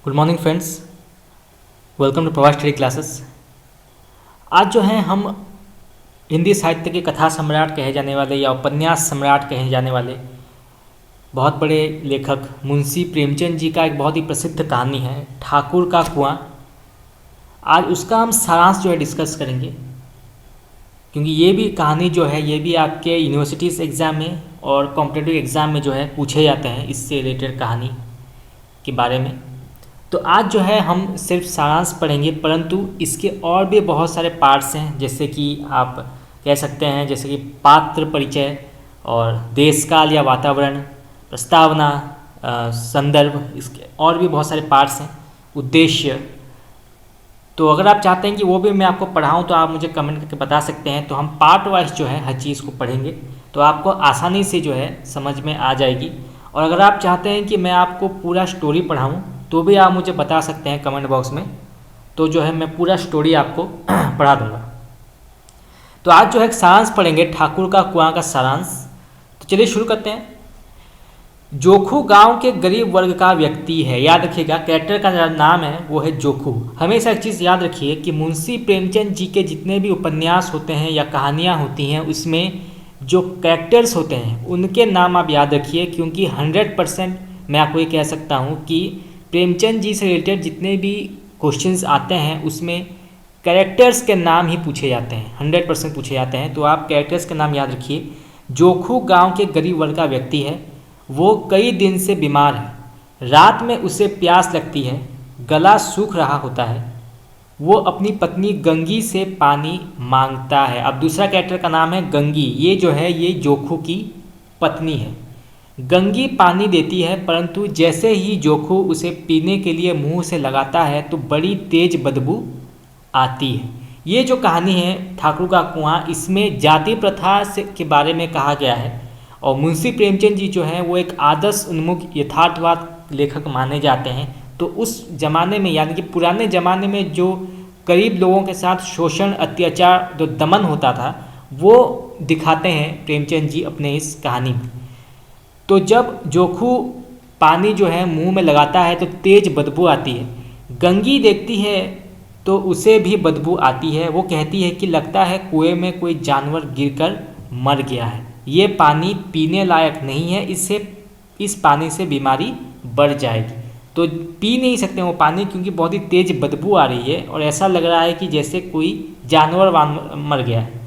Good morning friends, welcome to Pravas study classes. आज जो है हम हिंदी साहित्य के कथा सम्राट कहे जाने वाले या उपन्यास सम्राट कहे जाने वाले बहुत बड़े लेखक मुंशी प्रेमचंद जी का एक बहुत ही प्रसिद्ध कहानी है ठाकुर का कुआं। आज उसका हम सारांश जो है डिस्कस करेंगे, क्योंकि ये भी कहानी जो है ये भी आपके यूनिवर्सिटीज़ एग्ज़ाम में और कॉम्पिटिटिव एग्ज़ाम में जो है पूछे जाते हैं इससे रिलेटेड कहानी के बारे में। तो आज जो है हम सिर्फ सारांश पढ़ेंगे, परंतु इसके और भी बहुत सारे पार्ट्स हैं, जैसे कि आप कह सकते हैं जैसे कि पात्र परिचय और देशकाल या वातावरण, प्रस्तावना, संदर्भ, इसके और भी बहुत सारे पार्ट्स हैं, उद्देश्य। तो अगर आप चाहते हैं कि वो भी मैं आपको पढ़ाऊँ तो आप मुझे कमेंट करके बता सकते हैं। तो हम पार्ट वाइज जो है हर चीज़ को पढ़ेंगे तो आपको आसानी से जो है समझ में आ जाएगी। और अगर आप चाहते हैं कि मैं आपको पूरा स्टोरी पढ़ाऊँ तो भी आप मुझे बता सकते हैं कमेंट बॉक्स में, तो जो है मैं पूरा स्टोरी आपको पढ़ा दूंगा। तो आज जो है सारांश पढ़ेंगे ठाकुर का कुआं का सारांश। तो चलिए शुरू करते हैं। जोखू गांव के गरीब वर्ग का व्यक्ति है। याद रखिएगा कैरेक्टर का नाम है वो है जोखू। हमेशा एक चीज़ याद रखिए कि मुंशी प्रेमचंद जी के जितने भी उपन्यास होते हैं या कहानियाँ होती हैं उसमें जो कैरेक्टर्स होते हैं उनके नाम आप याद रखिए, क्योंकि 100% मैं आपको ये कह सकता हूँ कि प्रेमचंद जी से रिलेटेड जितने भी क्वेश्चंस आते हैं उसमें कैरेक्टर्स के नाम ही पूछे जाते हैं, 100% पूछे जाते हैं। तो आप कैरेक्टर्स के नाम याद रखिए। जोखू गांव के गरीब वर्ग का व्यक्ति है। वो कई दिन से बीमार है। रात में उसे प्यास लगती है, गला सूख रहा होता है। वो अपनी पत्नी गंगी से पानी मांगता है। अब दूसरा कैरेक्टर का नाम है गंगी। ये जो है ये जोखू की पत्नी है। गंगी पानी देती है, परंतु जैसे ही जोखू उसे पीने के लिए मुंह से लगाता है तो बड़ी तेज बदबू आती है। ये जो कहानी है ठाकुर का कुआं, इसमें जाति प्रथा से के बारे में कहा गया है। और मुंशी प्रेमचंद जी जो हैं वो एक आदर्श उन्मुख यथार्थवाद लेखक माने जाते हैं। तो उस ज़माने में यानी कि पुराने ज़माने में जो गरीब लोगों के साथ शोषण, अत्याचार, जो दमन होता था वो दिखाते हैं प्रेमचंद जी अपने इस कहानी में। तो जब जोखू पानी जो है मुंह में लगाता है तो तेज बदबू आती है। गंगी देखती है तो उसे भी बदबू आती है। वो कहती है कि लगता है कुएं में कोई जानवर गिरकर मर गया है। ये पानी पीने लायक नहीं है, इस पानी से बीमारी बढ़ जाएगी। तो पी नहीं सकते वो पानी, क्योंकि बहुत ही तेज बदबू आ रही है और ऐसा लग रहा है कि जैसे कोई जानवर मर गया है।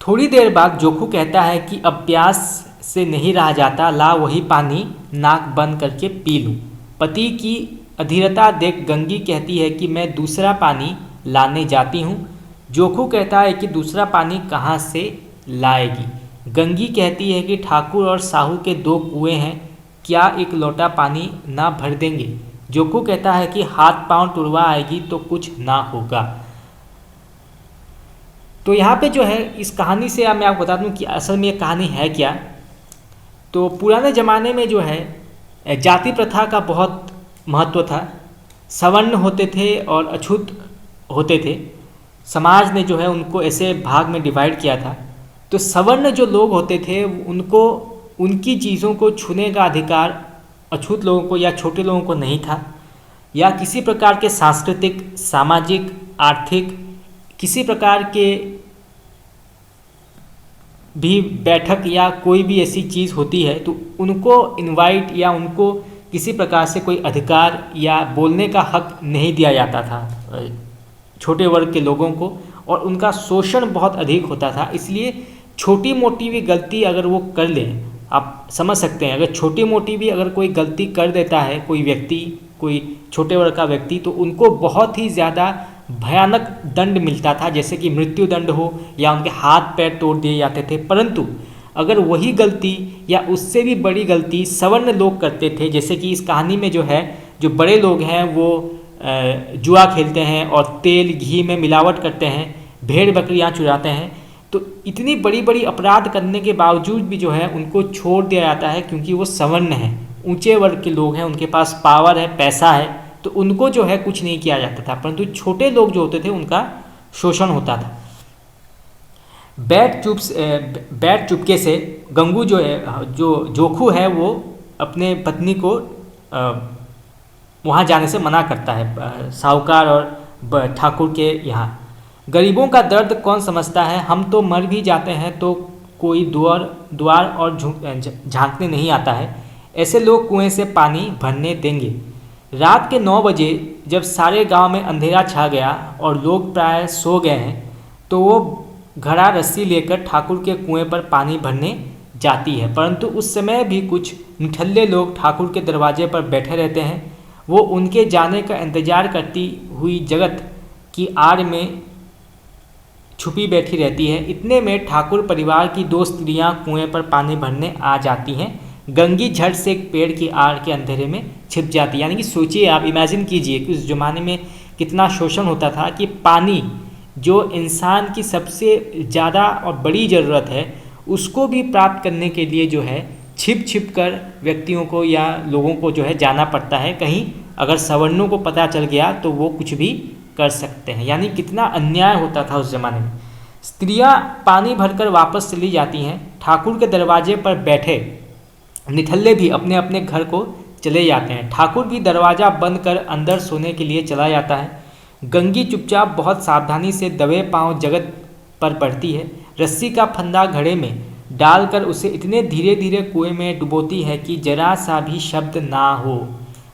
थोड़ी देर बाद जोखू कहता है कि अब प्यास से नहीं रहा जाता, ला वही पानी नाक बंद करके पी लूँ। पति की अधीरता देख गंगी कहती है कि मैं दूसरा पानी लाने जाती हूँ। जोखू कहता है कि दूसरा पानी कहाँ से लाएगी। गंगी कहती है कि ठाकुर और साहू के 2 कुएं हैं, क्या एक लोटा पानी ना भर देंगे। जोखू कहता है कि हाथ पांव टुरवा आएगी तो कुछ ना होगा। तो यहाँ पे जो है इस कहानी से मैं आपको बता दूँ कि असल में ये कहानी है क्या। तो पुराने ज़माने में जो है जाति प्रथा का बहुत महत्व था। सवर्ण होते थे और अछूत होते थे। समाज ने जो है उनको ऐसे भाग में डिवाइड किया था। तो सवर्ण जो लोग होते थे उनको उनकी चीज़ों को छूने का अधिकार अछूत लोगों को या छोटे लोगों को नहीं था, या किसी प्रकार के सांस्कृतिक, सामाजिक, आर्थिक किसी प्रकार के भी बैठक या कोई भी ऐसी चीज़ होती है तो उनको इनवाइट या उनको किसी प्रकार से कोई अधिकार या बोलने का हक नहीं दिया जाता था छोटे वर्ग के लोगों को, और उनका शोषण बहुत अधिक होता था। इसलिए छोटी मोटी भी गलती अगर वो कर लें, आप समझ सकते हैं, अगर छोटी मोटी भी अगर कोई गलती कर देता है कोई व्यक्ति, कोई छोटे वर्ग का व्यक्ति, तो उनको बहुत ही ज़्यादा भयानक दंड मिलता था, जैसे कि मृत्यु दंड हो या उनके हाथ पैर तोड़ दिए जाते थे। परंतु अगर वही गलती या उससे भी बड़ी गलती सवर्ण लोग करते थे, जैसे कि इस कहानी में जो है जो बड़े लोग हैं वो जुआ खेलते हैं और तेल घी में मिलावट करते हैं, भेड़ बकरियां चुराते हैं, तो इतनी बड़ी बड़ी अपराध करने के बावजूद भी जो है उनको छोड़ दिया जाता है, क्योंकि वो सवर्ण हैं, ऊंचे वर्ग के लोग हैं, उनके पास पावर है, पैसा है, तो उनको जो है कुछ नहीं किया जाता था। परंतु छोटे लोग जो होते थे उनका शोषण होता था। बैठ चुपके से गंगू जो है, जो जोखू है, वो अपने पत्नी को वहाँ जाने से मना करता है, साहूकार और ठाकुर के यहाँ। गरीबों का दर्द कौन समझता है, हम तो मर भी जाते हैं तो कोई द्वार और झांकने नहीं आता है, ऐसे लोग कुएं से पानी भरने देंगे। रात के 9 बजे जब सारे गांव में अंधेरा छा गया और लोग प्राय सो गए हैं, तो वो घड़ा रस्सी लेकर ठाकुर के कुएं पर पानी भरने जाती है। परंतु उस समय भी कुछ निठल्ले लोग ठाकुर के दरवाजे पर बैठे रहते हैं। वो उनके जाने का इंतजार करती हुई जगत की आड़ में छुपी बैठी रहती है। इतने में ठाकुर परिवार की 2 स्त्रियां कुएं पर पानी भरने आ जाती हैं। गंगी झट से एक पेड़ की आड़ के अंधेरे में छिप जाती है। यानी कि सोचिए आप, इमेजिन कीजिए कि उस ज़माने में कितना शोषण होता था कि पानी जो इंसान की सबसे ज़्यादा और बड़ी ज़रूरत है, उसको भी प्राप्त करने के लिए जो है छिप छिप कर व्यक्तियों को या लोगों को जो है जाना पड़ता है। कहीं अगर सवर्णों को पता चल गया तो वो कुछ भी कर सकते हैं। यानी कितना अन्याय होता था उस ज़माने में। स्त्रियां पानी भरकर वापस चली जाती हैं। ठाकुर के दरवाजे पर बैठे निठल्ले भी अपने अपने घर को चले जाते हैं। ठाकुर भी दरवाज़ा बंद कर अंदर सोने के लिए चला जाता है। गंगी चुपचाप बहुत सावधानी से दबे पांव जगत पर बढ़ती है। रस्सी का फंदा घड़े में डालकर उसे इतने धीरे धीरे कुएं में डुबोती है कि जरा सा भी शब्द ना हो।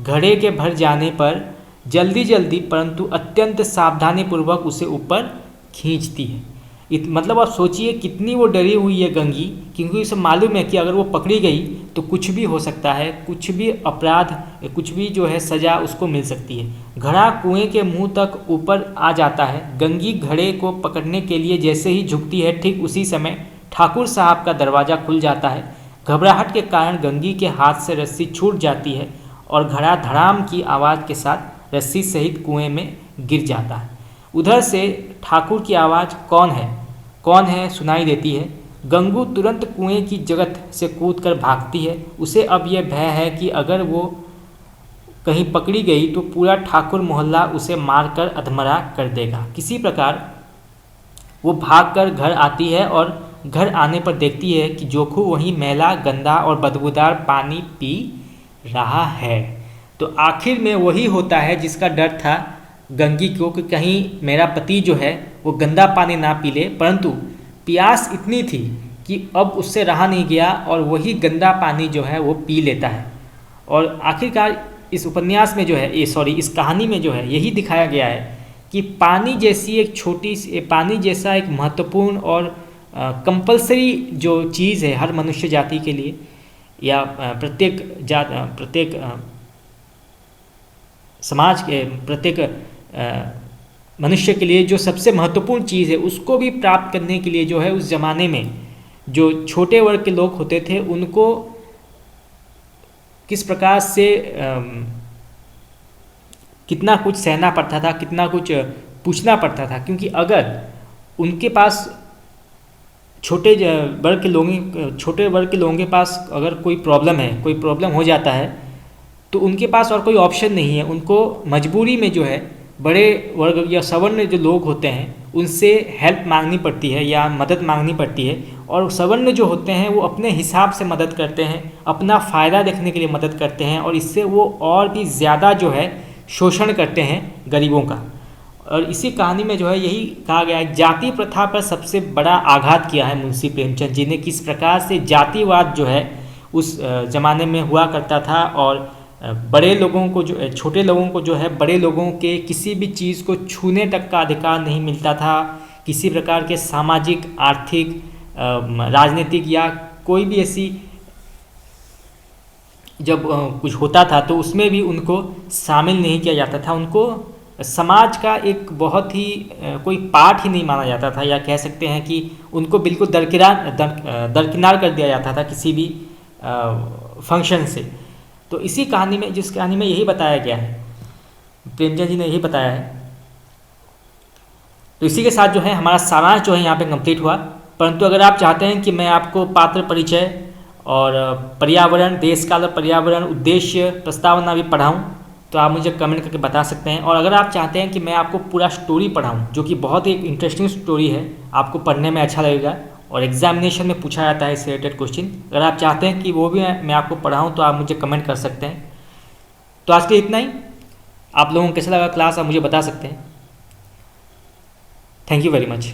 घड़े के भर जाने पर जल्दी जल्दी परंतु अत्यंत सावधानीपूर्वक उसे ऊपर खींचती है। मतलब आप सोचिए कितनी वो डरी हुई है गंगी, क्योंकि उसे मालूम है कि अगर वो पकड़ी गई तो कुछ भी हो सकता है, कुछ भी अपराध, कुछ भी जो है सज़ा उसको मिल सकती है। घड़ा कुएं के मुंह तक ऊपर आ जाता है। गंगी घड़े को पकड़ने के लिए जैसे ही झुकती है, ठीक उसी समय ठाकुर साहब का दरवाज़ा खुल जाता है। घबराहट के कारण गंगी के हाथ से रस्सी छूट जाती है और घड़ा धड़ाम की आवाज़ के साथ रस्सी सहित कुएं में गिर जाता है। उधर से ठाकुर की आवाज़ कौन है सुनाई देती है। गंगू तुरंत कुएं की जगत से कूदकर भागती है। उसे अब यह भय है कि अगर वो कहीं पकड़ी गई तो पूरा ठाकुर मोहल्ला उसे मारकर अधमरा कर देगा। किसी प्रकार वो भागकर घर आती है और घर आने पर देखती है कि जोखू वहीं मैला, गंदा और बदबूदार पानी पी रहा है। तो आखिर में वही होता है जिसका डर था गंगी को कि कहीं मेरा पति जो है वो गंदा पानी ना पी ले, परंतु प्यास इतनी थी कि अब उससे रहा नहीं गया और वही गंदा पानी जो है वो पी लेता है। और आखिरकार इस उपन्यास में जो है इस कहानी में जो है यही दिखाया गया है कि पानी जैसा एक महत्वपूर्ण और कंपलसरी जो चीज़ है हर मनुष्य जाति के लिए या प्रत्येक समाज के प्रत्येक मनुष्य के लिए जो सबसे महत्वपूर्ण चीज़ है, उसको भी प्राप्त करने के लिए जो है उस ज़माने में जो छोटे वर्ग के लोग होते थे उनको किस प्रकार से कितना कुछ सहना पड़ता था, कितना कुछ पूछना पड़ता था। क्योंकि अगर उनके पास छोटे वर्ग के लोगों के पास अगर कोई प्रॉब्लम हो जाता है तो उनके पास और कोई ऑप्शन नहीं है। उनको मजबूरी में जो है बड़े वर्ग या सवर्ण जो लोग होते हैं उनसे हेल्प मांगनी पड़ती है या मदद मांगनी पड़ती है। और सवर्ण जो होते हैं वो अपने हिसाब से मदद करते हैं, अपना फ़ायदा देखने के लिए मदद करते हैं और इससे वो और भी ज़्यादा जो है शोषण करते हैं गरीबों का। और इसी कहानी में जो है यही कहा गया है, जाति प्रथा पर सबसे बड़ा आघात किया है मुंशी प्रेमचंद जी ने। किस प्रकार से जातिवाद जो है उस ज़माने में हुआ करता था और बड़े लोगों को जो छोटे लोगों को जो है बड़े लोगों के किसी भी चीज़ को छूने तक का अधिकार नहीं मिलता था। किसी प्रकार के सामाजिक, आर्थिक, राजनीतिक या कोई भी ऐसी जब कुछ होता था तो उसमें भी उनको शामिल नहीं किया जाता था। उनको समाज का एक बहुत ही कोई पार्ट ही नहीं माना जाता था, या कह सकते हैं कि उनको बिल्कुल दरकिनार कर दिया जाता था किसी भी फंक्शन से। तो इसी कहानी में जिस कहानी में यही बताया गया है, प्रेमचंद जी ने यही बताया है। तो इसी के साथ जो है हमारा सारांश जो है यहाँ पे कंप्लीट हुआ। परंतु अगर आप चाहते हैं कि मैं आपको पात्र परिचय और पर्यावरण, देश काल और पर्यावरण, उद्देश्य, प्रस्तावना भी पढ़ाऊँ तो आप मुझे कमेंट करके बता सकते हैं। और अगर आप चाहते हैं कि मैं आपको पूरा स्टोरी पढ़ाऊँ, जो कि बहुत ही इंटरेस्टिंग स्टोरी है, आपको पढ़ने में अच्छा लगेगा और एग्जामिनेशन में पूछा जाता है इससे रिलेटेड क्वेश्चन, अगर आप चाहते हैं कि वो भी मैं आपको पढ़ाऊँ तो आप मुझे कमेंट कर सकते हैं। तो आज के लिए इतना ही। आप लोगों को कैसा लगा क्लास आप मुझे बता सकते हैं। Thank you very much.